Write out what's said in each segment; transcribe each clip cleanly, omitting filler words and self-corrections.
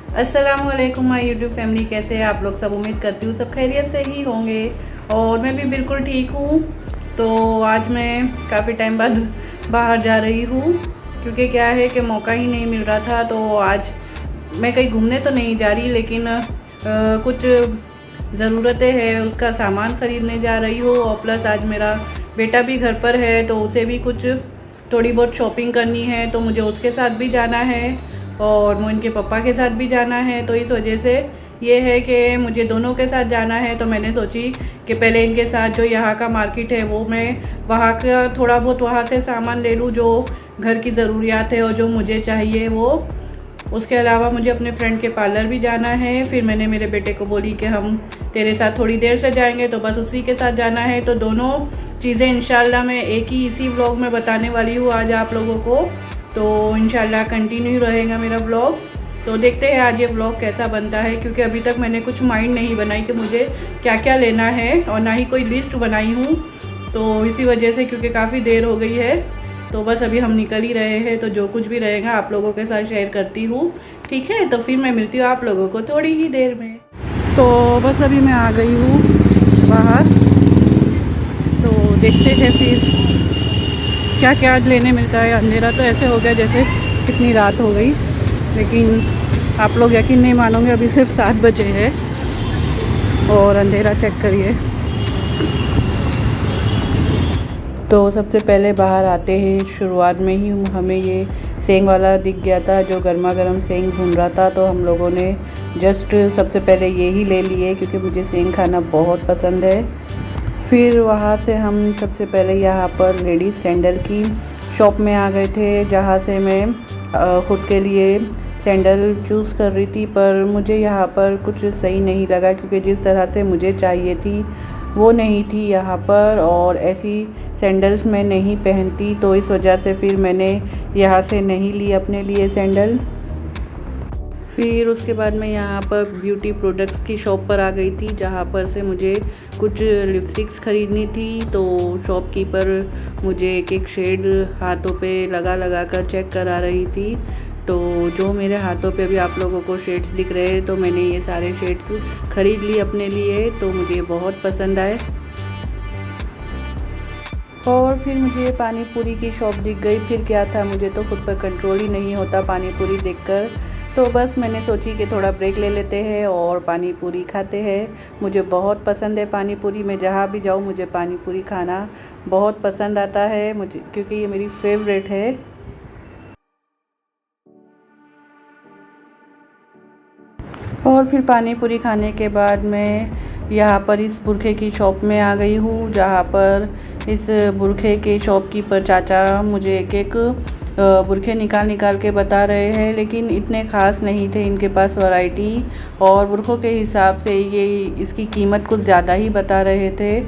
अस्सलामुअलैकुम my YouTube family, कैसे हैं आप लोग सब। उम्मीद करती हूँ सब खैरियत से ही होंगे और मैं भी बिल्कुल ठीक हूँ। तो आज मैं काफ़ी टाइम बाद बाहर जा रही हूँ क्योंकि क्या है कि मौका ही नहीं मिल रहा था। तो आज मैं कहीं घूमने तो नहीं जा रही, लेकिन कुछ ज़रूरतें हैं, उसका सामान ख़रीदने जा रही हूँ। और प्लस आज मेरा बेटा भी घर पर है तो उसे भी कुछ थोड़ी बहुत शॉपिंग करनी है, तो मुझे उसके साथ भी जाना है और मुझे इनके पापा के साथ भी जाना है। तो इस वजह से ये है कि मुझे दोनों के साथ जाना है। तो मैंने सोची कि पहले इनके साथ जो यहाँ का मार्केट है वो मैं वहाँ का थोड़ा बहुत वहाँ से सामान ले लूँ जो घर की ज़रूरियात है और जो मुझे चाहिए वो। उसके अलावा मुझे अपने फ्रेंड के पार्लर भी जाना है। फिर मैंने मेरे बेटे को बोली कि हम तेरे साथ थोड़ी देर से जाएंगे, तो बस उसी के साथ जाना है। तो दोनों चीज़ें इंशाल्लाह मैं एक ही इसी व्लॉग में बताने वाली हूँ आज आप लोगों को। तो इंशाल्लाह कंटिन्यू रहेगा मेरा व्लॉग। तो देखते हैं आज ये व्लॉग कैसा बनता है, क्योंकि अभी तक मैंने कुछ माइंड नहीं बनाई कि मुझे क्या क्या लेना है और ना ही कोई लिस्ट बनाई हूँ। तो इसी वजह से, क्योंकि काफ़ी देर हो गई है, तो बस अभी हम निकल ही रहे हैं। तो जो कुछ भी रहेगा आप लोगों के साथ शेयर करती हूँ, ठीक है। तो फिर मैं मिलती हूँ आप लोगों को थोड़ी ही देर में। तो बस अभी मैं आ गई हूँ बाहर, तो देखते हैं फिर क्या क्या आज लेने मिलता है। अंधेरा तो ऐसे हो गया जैसे कितनी रात हो गई, लेकिन आप लोग यकीन नहीं मानोगे, अभी सिर्फ 7 बजे है और अंधेरा चेक करिए। तो सबसे पहले बाहर आते ही शुरुआत में ही हमें ये सेंग वाला दिख गया था जो गर्मा गर्म सेंग भून रहा था। तो हम लोगों ने जस्ट सबसे पहले ये ही ले लिए क्योंकि मुझे सेंग खाना बहुत पसंद है। फिर वहाँ से हम सबसे पहले यहाँ पर लेडीज़ सैंडल की शॉप में आ गए थे, जहाँ से मैं ख़ुद के लिए सैंडल चूज़ कर रही थी। पर मुझे यहाँ पर कुछ सही नहीं लगा क्योंकि जिस तरह से मुझे चाहिए थी वो नहीं थी यहाँ पर, और ऐसी सैंडल्स मैं नहीं पहनती। तो इस वजह से फिर मैंने यहाँ से नहीं ली अपने लिए सैंडल। फिर उसके बाद मैं यहाँ पर ब्यूटी प्रोडक्ट्स की शॉप पर आ गई थी, जहाँ पर से मुझे कुछ लिपस्टिक्स ख़रीदनी थी। तो शॉपकीपर मुझे एक एक शेड हाथों पे लगा लगा कर चेक करा रही थी। तो जो मेरे हाथों पे भी आप लोगों को शेड्स दिख रहे हैं, तो मैंने ये सारे शेड्स ख़रीद लिए अपने लिए। तो मुझे बहुत पसंद आए। और फिर मुझे पानी पूरी की शॉप दिख गई। फिर क्या था, मुझे तो खुद पर कंट्रोल ही नहीं होता पानी पूरी देखकर। तो बस मैंने सोची कि थोड़ा ब्रेक ले लेते हैं और पानी पूरी खाते हैं। मुझे बहुत पसंद है पानी पूरी, मैं जहाँ भी जाऊँ मुझे पानी पूरी खाना बहुत पसंद आता है मुझे, क्योंकि ये मेरी फेवरेट है। और फिर पानी पूरी खाने के बाद मैं यहाँ पर इस बुरखे की शॉप में आ गई हूँ, जहाँ पर इस बुरखे के शॉपकीपर चाचा मुझे एक एक बुरखे निकाल निकाल के बता रहे हैं, लेकिन इतने ख़ास नहीं थे इनके पास वैरायटी। और बुरखों के हिसाब से ये इसकी कीमत कुछ ज़्यादा ही बता रहे थे।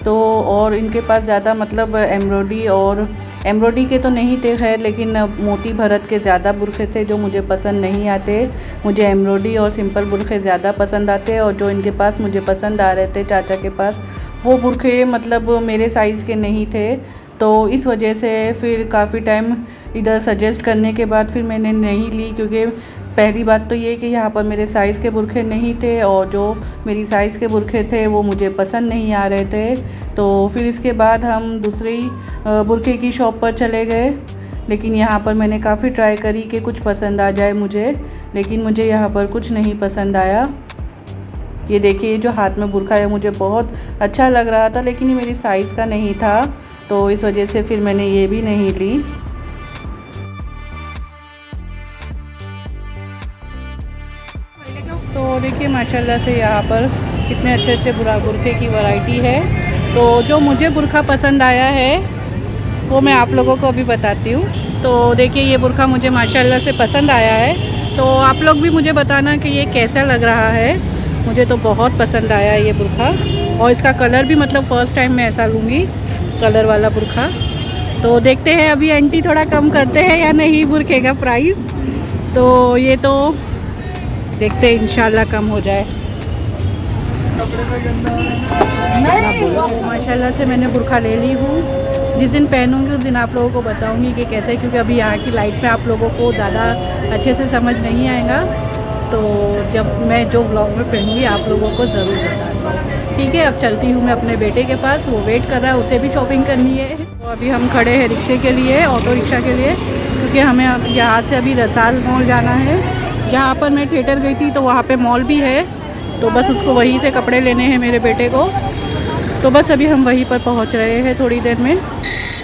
तो और इनके पास ज़्यादा मतलब एम्ब्रॉयडरी के तो नहीं थे खैर, लेकिन मोती भरत के ज़्यादा बुरखे थे जो मुझे पसंद नहीं आते। मुझे एम्ब्रॉयडरी और सिंपल बुरखे ज़्यादा पसंद आते, और जो इनके पास मुझे पसंद आ रहे थे चाचा के पास, वो बुरखे मतलब मेरे साइज़ के नहीं थे। तो इस वजह से फिर काफ़ी टाइम इधर सजेस्ट करने के बाद फिर मैंने नहीं ली, क्योंकि पहली बात तो ये कि यहाँ पर मेरे साइज़ के बुरखे नहीं थे और जो मेरी साइज़ के बुरखे थे वो मुझे पसंद नहीं आ रहे थे। तो फिर इसके बाद हम दूसरी बुरखे की शॉप पर चले गए, लेकिन यहाँ पर मैंने काफ़ी ट्राई करी कि कुछ पसंद आ जाए मुझे, लेकिन मुझे यहाँ पर कुछ नहीं पसंद आया। ये देखिए जो हाथ में बुरखा है मुझे बहुत अच्छा लग रहा था, लेकिन ये मेरी साइज़ का नहीं था, तो इस वजह से फिर मैंने ये भी नहीं ली। तो देखिए माशाल्लाह से यहाँ पर कितने अच्छे अच्छे बुरखे की वैरायटी है। तो जो मुझे बुरखा पसंद आया है वो मैं आप लोगों को अभी बताती हूँ। तो देखिए ये बुरखा मुझे माशाल्लाह से पसंद आया है, तो आप लोग भी मुझे बताना कि ये कैसा लग रहा है। मुझे तो बहुत पसंद आया ये बुरखा, और इसका कलर भी मतलब फ़र्स्ट टाइम मैं ऐसा लूँगी कलर वाला बुरखा। तो देखते हैं अभी आंटी थोड़ा कम करते हैं या नहीं बुरखे का प्राइस। तो ये तो देखते हैं इंशाल्लाह कम हो जाए। माशाल्लाह से मैंने बुरखा ले ली हूँ। जिस दिन पहनूँगी उस दिन आप लोगों को बताऊँगी कि कैसे, क्योंकि अभी यहाँ की लाइट पे आप लोगों को ज़्यादा अच्छे से समझ नहीं आएगा। तो जब मैं जो ब्लॉग में पहनूँगी आप लोगों को ज़रूर बताऊँगी। ठीक है, अब चलती हूँ मैं अपने बेटे के पास, वो वेट कर रहा है, उसे भी शॉपिंग करनी है। तो अभी हम खड़े हैं रिक्शे के लिए, ऑटो रिक्शा के लिए, क्योंकि हमें यहाँ से अभी रसाल मॉल जाना है। जहाँ पर मैं थिएटर गई थी तो वहाँ पे मॉल भी है, तो बस उसको वहीं से कपड़े लेने हैं मेरे बेटे को। तो बस अभी हम वहीं पर पहुँच रहे हैं थोड़ी देर में,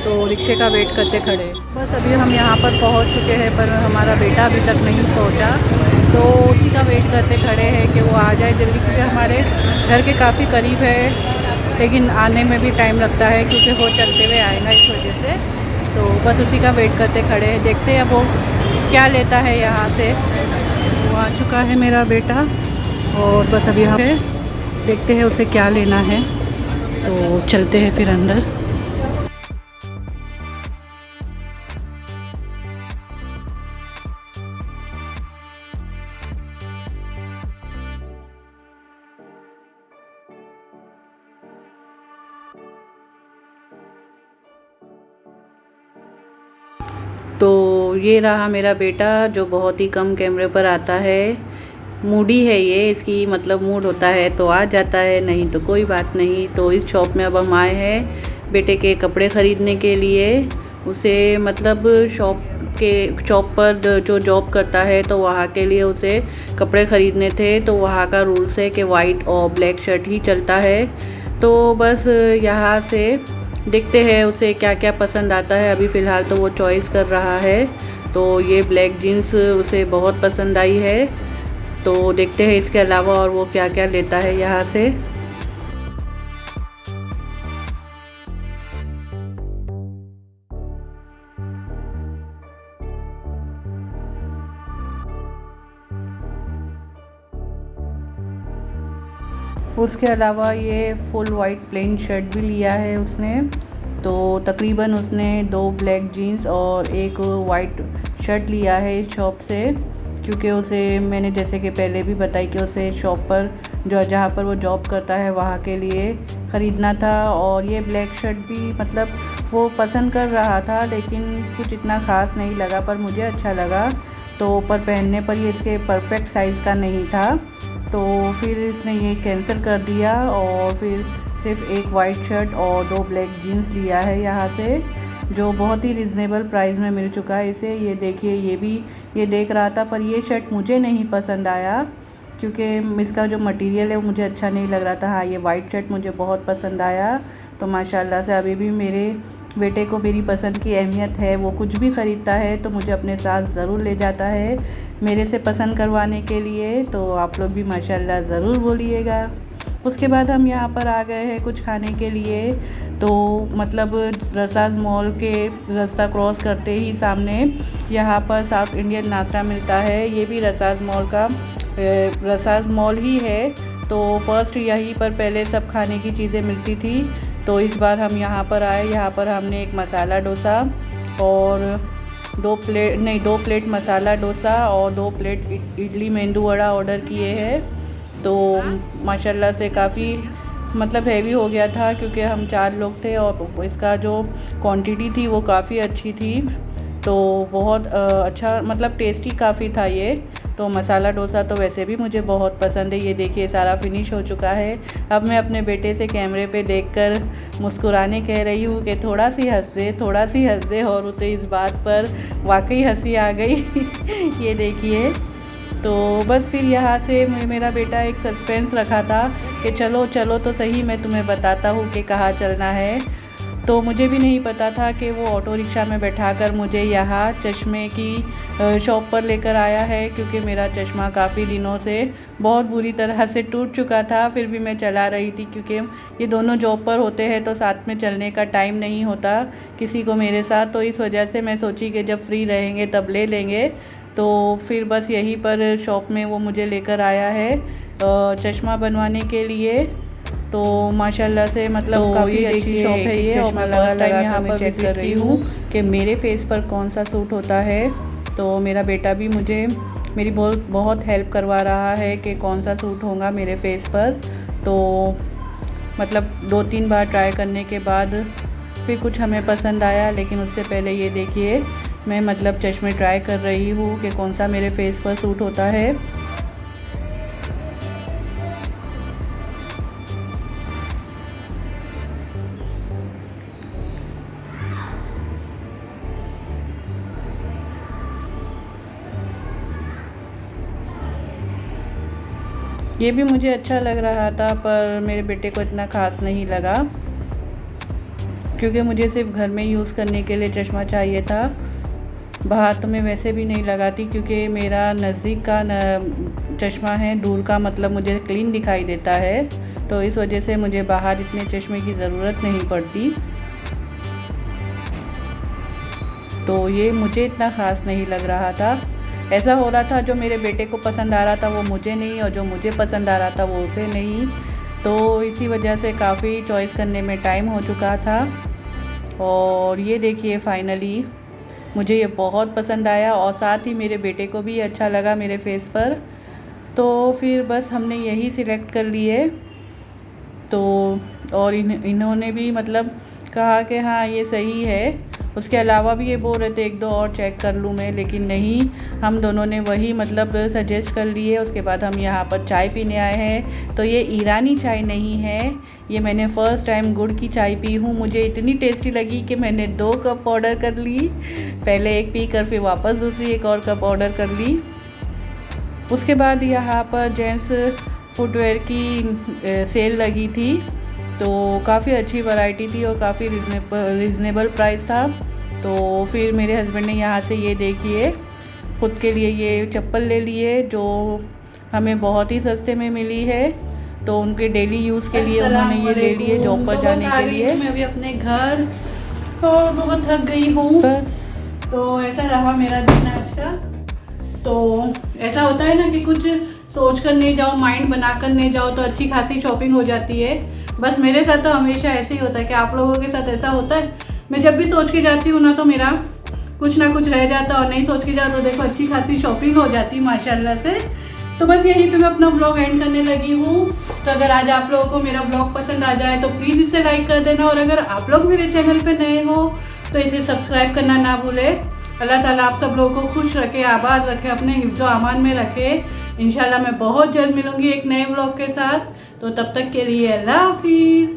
तो रिक्शे का वेट करते खड़े। बस अभी हम यहाँ पर पहुँच चुके हैं, पर हमारा बेटा अभी तक नहीं पहुँचा, तो उसी का वेट करते खड़े हैं कि वो आ जाए जल्दी, क्योंकि हमारे घर के काफ़ी करीब है, लेकिन आने में भी टाइम लगता है क्योंकि वो चलते हुए आएगा इस वजह से। तो बस उसी का वेट करते खड़े हैं, देखते हैं अब वो क्या लेता है यहाँ से। वो आ चुका है मेरा बेटा, और बस अभी हम देखते हैं उसे क्या लेना है, तो चलते हैं फिर अंदर। तो ये रहा मेरा बेटा, जो बहुत ही कम कैमरे पर आता है। मूडी है ये, इसकी मतलब मूड होता है तो आ जाता है, नहीं तो कोई बात नहीं। तो इस शॉप में अब हम आए हैं बेटे के कपड़े ख़रीदने के लिए। उसे मतलब शॉप पर जो जॉब करता है तो वहाँ के लिए उसे कपड़े ख़रीदने थे। तो वहाँ का रूल्स है कि वाइट और ब्लैक शर्ट ही चलता है। तो बस यहाँ से देखते हैं उसे क्या क्या पसंद आता है। अभी फ़िलहाल तो वो चॉइस कर रहा है, तो ये ब्लैक जीन्स उसे बहुत पसंद आई है। तो देखते हैं इसके अलावा और वो क्या क्या लेता है यहाँ से। उसके अलावा ये फुल वाइट प्लेन शर्ट भी लिया है उसने। तो तकरीबन उसने 2 ब्लैक जीन्स और एक वाइट शर्ट लिया है इस शॉप से, क्योंकि उसे मैंने जैसे कि पहले भी बताई कि उसे शॉप पर जहाँ पर वो जॉब करता है वहाँ के लिए ख़रीदना था। और ये ब्लैक शर्ट भी मतलब वो पसंद कर रहा था, लेकिन कुछ इतना ख़ास नहीं लगा, पर मुझे अच्छा लगा। तो पर पहनने पर ये इसके परफेक्ट साइज़ का नहीं था, तो फिर इसने ये कैंसिल कर दिया और फिर सिर्फ एक वाइट शर्ट और 2 ब्लैक जीन्स लिया है यहाँ से, जो बहुत ही रिजनेबल प्राइस में मिल चुका है इसे। ये देखिए, ये भी ये देख रहा था, पर ये शर्ट मुझे नहीं पसंद आया क्योंकि इसका जो मटेरियल है वो मुझे अच्छा नहीं लग रहा था। हाँ, ये वाइट शर्ट मुझे बहुत पसंद आया। तो माशाल्लाह से अभी भी मेरे बेटे को मेरी पसंद की अहमियत है। वो कुछ भी ख़रीदता है तो मुझे अपने साथ ज़रूर ले जाता है मेरे से पसंद करवाने के लिए। तो आप लोग भी माशाल्लाह ज़रूर बोलिएगा। उसके बाद हम यहाँ पर आ गए हैं कुछ खाने के लिए। तो मतलब रसाज मॉल के रास्ता क्रॉस करते ही सामने यहाँ पर साउथ इंडियन नाश्ता मिलता है। ये भी रसाज मॉल का रसाज मॉल ही है। तो फर्स्ट यहीं पर पहले सब खाने की चीज़ें मिलती थी, तो इस बार हम यहाँ पर आए। यहाँ पर हमने एक मसाला डोसा और 2 प्लेट मसाला डोसा और 2 प्लेट इडली मेंदू वड़ा ऑर्डर किए हैं। तो माशाल्लाह से काफ़ी मतलब हैवी हो गया था क्योंकि हम 4 लोग थे और इसका जो क्वांटिटी थी वो काफ़ी अच्छी थी। तो बहुत अच्छा मतलब टेस्टी काफ़ी था ये। तो मसाला डोसा तो वैसे भी मुझे बहुत पसंद है। ये देखिए सारा फिनिश हो चुका है। अब मैं अपने बेटे से कैमरे पे देखकर मुस्कुराने कह रही हूँ कि थोड़ा सी हंस दे, और उसे इस बात पर वाकई हंसी आ गई। ये देखिए। तो बस फिर यहाँ से मेरा बेटा एक सस्पेंस रखा था कि चलो चलो तो सही, मैं तुम्हें बताता हूँ कि कहाँ चलना है। तो मुझे भी नहीं पता था कि वो ऑटो रिक्शा में बैठाकर मुझे यहाँ चश्मे की शॉप पर लेकर आया है, क्योंकि मेरा चश्मा काफ़ी दिनों से बहुत बुरी तरह से टूट चुका था। फिर भी मैं चला रही थी क्योंकि ये दोनों जॉब पर होते हैं तो साथ में चलने का टाइम नहीं होता किसी को मेरे साथ। तो इस वजह से मैं सोची कि जब फ्री रहेंगे तब ले लेंगे। तो फिर बस यहीं पर शॉप में वो मुझे लेकर आया है चश्मा बनवाने के लिए। तो माशाल्लाह से मतलब तो काफ़ी अच्छी शॉप है ये। और मैं फर्स्ट टाइम यहाँ पर चेक कर रही हूँ कि मेरे फेस पर कौन सा सूट होता है। तो मेरा बेटा भी मुझे मेरी बहुत हेल्प करवा रहा है कि कौन सा सूट होगा मेरे फेस पर। तो मतलब 2-3 बार ट्राई करने के बाद फिर कुछ हमें पसंद आया। लेकिन उससे पहले ये देखिए, मैं मतलब चश्मे ट्राई कर रही हूँ कि कौन सा मेरे फेस पर सूट होता है। ये भी मुझे अच्छा लग रहा था, पर मेरे बेटे को इतना ख़ास नहीं लगा, क्योंकि मुझे सिर्फ घर में यूज़ करने के लिए चश्मा चाहिए था। बाहर तो मैं वैसे भी नहीं लगाती, क्योंकि मेरा नज़दीक का चश्मा है, दूर का मतलब मुझे क्लीन दिखाई देता है, तो इस वजह से मुझे बाहर इतने चश्मे की ज़रूरत नहीं पड़ती। तो ये मुझे इतना ख़ास नहीं लग रहा था। ऐसा हो रहा था जो मेरे बेटे को पसंद आ रहा था वो मुझे नहीं, और जो मुझे पसंद आ रहा था वो उसे नहीं। तो इसी वजह से काफ़ी चॉइस करने में टाइम हो चुका था। और ये देखिए फाइनली मुझे ये बहुत पसंद आया, और साथ ही मेरे बेटे को भी अच्छा लगा मेरे फेस पर। तो फिर बस हमने यही सिलेक्ट कर लिए। तो और इन्होंने भी मतलब कहा कि हाँ ये सही है। उसके अलावा भी ये बोल रहे थे एक दो और चेक कर लूँ मैं, लेकिन नहीं, हम दोनों ने वही मतलब सजेस्ट कर लिए। उसके बाद हम यहाँ पर चाय पीने आए हैं। तो ये ईरानी चाय नहीं है, ये मैंने फ़र्स्ट टाइम गुड़ की चाय पी हूँ। मुझे इतनी टेस्टी लगी कि मैंने 2 कप ऑर्डर कर ली। पहले एक पी कर फिर वापस दूसरी एक और कप ऑर्डर कर ली। उसके बाद यहाँ पर जेंट्स फुटवेयर की सेल लगी थी, तो काफ़ी अच्छी वैरायटी थी और काफ़ी रिजनेबल प्राइस था। तो फिर मेरे हस्बैंड ने यहाँ से ये देखिए खुद के लिए ये चप्पल ले लिए, जो हमें बहुत ही सस्ते में मिली है। तो उनके डेली यूज़ के लिए उन्होंने ये ले लिए जॉब पर जाने के लिए। मैं भी अपने घर और बहुत थक गई हूँ बस। तो ऐसा रहा मेरा दिन आज का। तो ऐसा होता है ना कि कुछ सोच कर नहीं जाओ, माइंड बना कर नहीं जाओ तो अच्छी खासी शॉपिंग हो जाती है। बस मेरे साथ तो हमेशा ऐसे ही होता है। कि आप लोगों के साथ ऐसा होता है? मैं जब भी सोच के जाती हूँ ना तो मेरा कुछ ना कुछ रह जाता, और नहीं सोच के जाओ तो देखो अच्छी खासी शॉपिंग हो जाती माशाल्लाह से। तो बस यहीं पे मैं अपना ब्लॉग एंड करने लगी हूँ। तो अगर आज आप लोगों को मेरा ब्लॉग पसंद आ जाए तो प्लीज़ इसे लाइक कर देना, और अगर आप लोग मेरे चैनल पे नए हो तो इसे सब्सक्राइब करना ना भूलें। अल्लाह ताला आप सब लोगों को खुश रखे, आबाद रखे, अपने हिफ्ज़ो अमान में रखे। इंशाल्लाह मैं बहुत जल्द मिलूँगी एक नए ब्लॉग के साथ। तो तब तक के लिए अल्लाह हाफिज़।